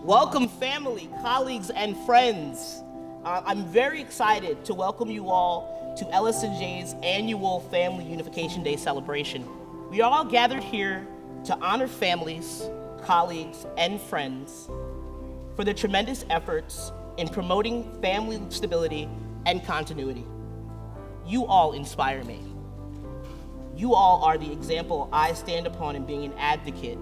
Welcome, family, colleagues, and friends. I'm very excited to welcome you all to LS&J's annual Family Unification Day celebration. We are all gathered here to honor families, colleagues, and friends for their tremendous efforts in promoting family stability and continuity. You all inspire me. You all are the example I stand upon in being an advocate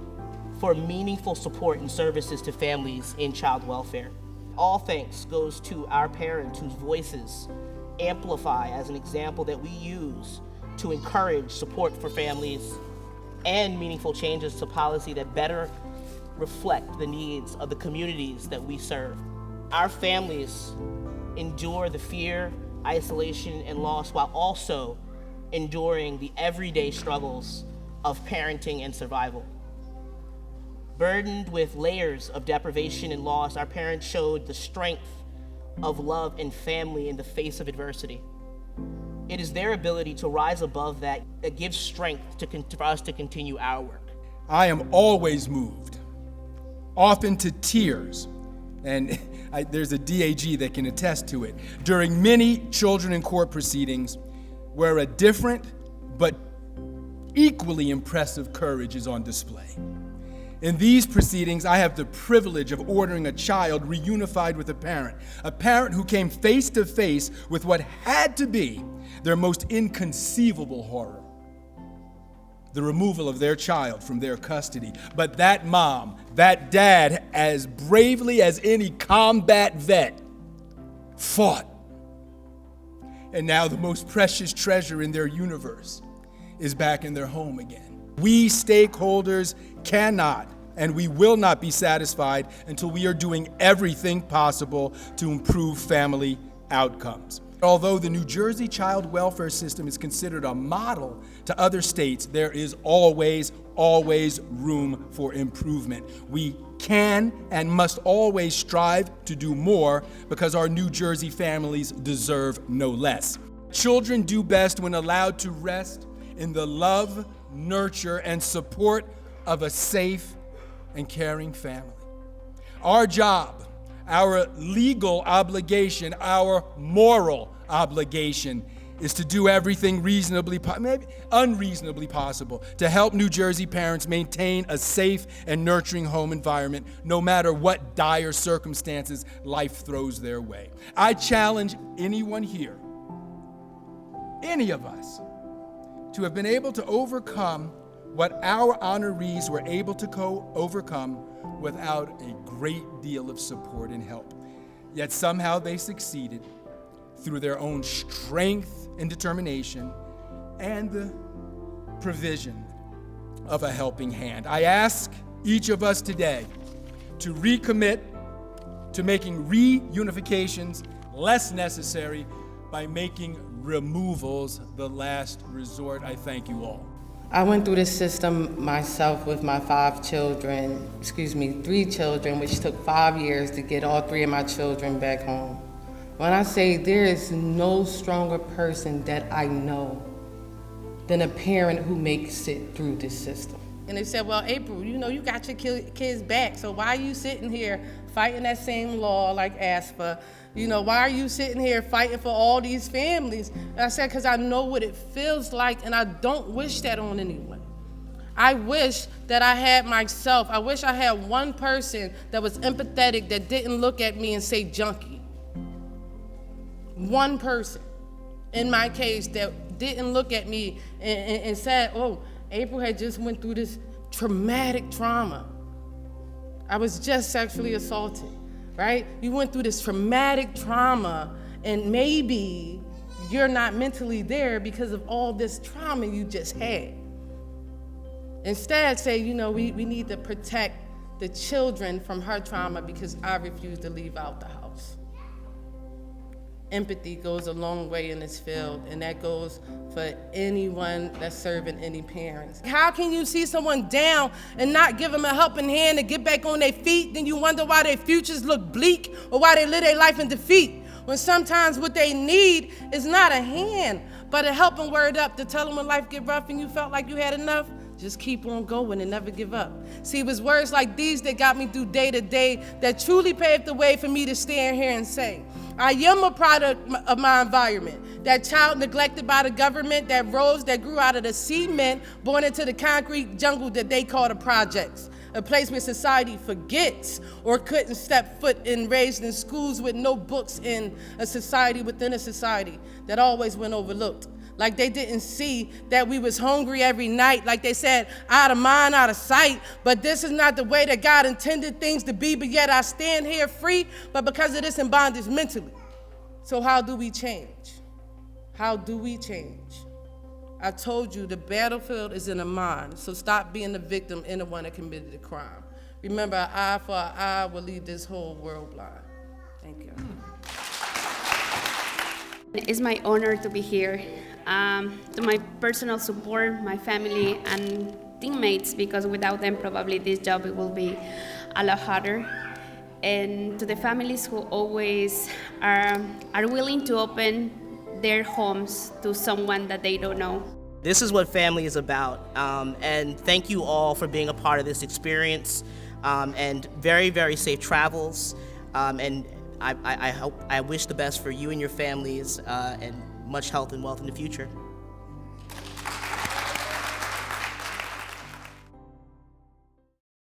for meaningful support and services to families in child welfare. All thanks goes to our parents whose voices amplify as an example that we use to encourage support for families and meaningful changes to policy that better reflect the needs of the communities that we serve. Our families endure the fear, isolation, and loss while also enduring the everyday struggles of parenting and survival. Burdened with layers of deprivation and loss, our parents showed the strength of love and family in the face of adversity. It is their ability to rise above that gives strength for us to continue our work. I am always moved, often to tears, and there's a DAG that can attest to it, during many children in court proceedings where a different but equally impressive courage is on display. In these proceedings, I have the privilege of ordering a child reunified with a parent who came face to face with what had to be their most inconceivable horror, the removal of their child from their custody. But that mom, that dad, as bravely as any combat vet, fought. And now the most precious treasure in their universe is back in their home again. We stakeholders cannot and we will not be satisfied until we are doing everything possible to improve family outcomes. Although the New Jersey child welfare system is considered a model to other states, there is always room for improvement. We can and must always strive to do more because our New Jersey families deserve no less. Children do best when allowed to rest in the love, nurture, and support of a safe and caring family. Our job, our legal obligation, our moral obligation is to do everything maybe unreasonably possible to help New Jersey parents maintain a safe and nurturing home environment no matter what dire circumstances life throws their way. I challenge anyone here, any of us, to have been able to overcome what our honorees were able to overcome without a great deal of support and help. Yet somehow they succeeded through their own strength and determination and the provision of a helping hand. I ask each of us today to recommit to making reunifications less necessary by making removals the last resort. I thank you all. I went through this system myself with my 3 children, which took 5 years to get all 3 of my children back home. When I say there is no stronger person that I know than a parent who makes it through this system. And they said, well, April, you got your kids back, so why are you sitting here fighting that same law like ASPA? Why are you sitting here fighting for all these families? And I said, because I know what it feels like, and I don't wish that on anyone. I wish that I had myself. I wish I had one person that was empathetic, that didn't look at me and say junkie. One person, in my case, that didn't look at me and said, oh, April had just went through this traumatic trauma. I was just sexually assaulted. Right? You went through this traumatic trauma, and maybe you're not mentally there because of all this trauma you just had. Instead, say, we need to protect the children from her trauma because I refuse to leave out the house. Empathy goes a long way in this field, and that goes for anyone that's serving any parents. How can you see someone down and not give them a helping hand to get back on their feet? Then you wonder why their futures look bleak or why they live their life in defeat. When sometimes what they need is not a hand, but a helping word up to tell them when life get rough and you felt like you had enough, Just keep on going and never give up. See, it was words like these that got me through day to day that truly paved the way for me to stand here and say, I am a product of my environment. That child neglected by the government, that rose that grew out of the cement, born into the concrete jungle that they call the projects. A place where society forgets or couldn't step foot in, raised in schools with no books, in a society within a society that always went overlooked. Like they didn't see that we was hungry every night. Like they said, out of mind, out of sight. But this is not the way that God intended things to be, but yet I stand here free, but because of this in bondage mentally. So how do we change? How do we change? I told you the battlefield is in the mind, so stop being the victim and the one that committed the crime. Remember, an eye for an eye will leave this whole world blind. Thank you. It's my honor to be here. To my personal support, my family and teammates, because without them probably this job it will be a lot harder. And to the families who always are willing to open their homes to someone that they don't know. This is what family is about, and thank you all for being a part of this experience, and very, very safe travels, and I wish the best for you and your families, and much health and wealth in the future.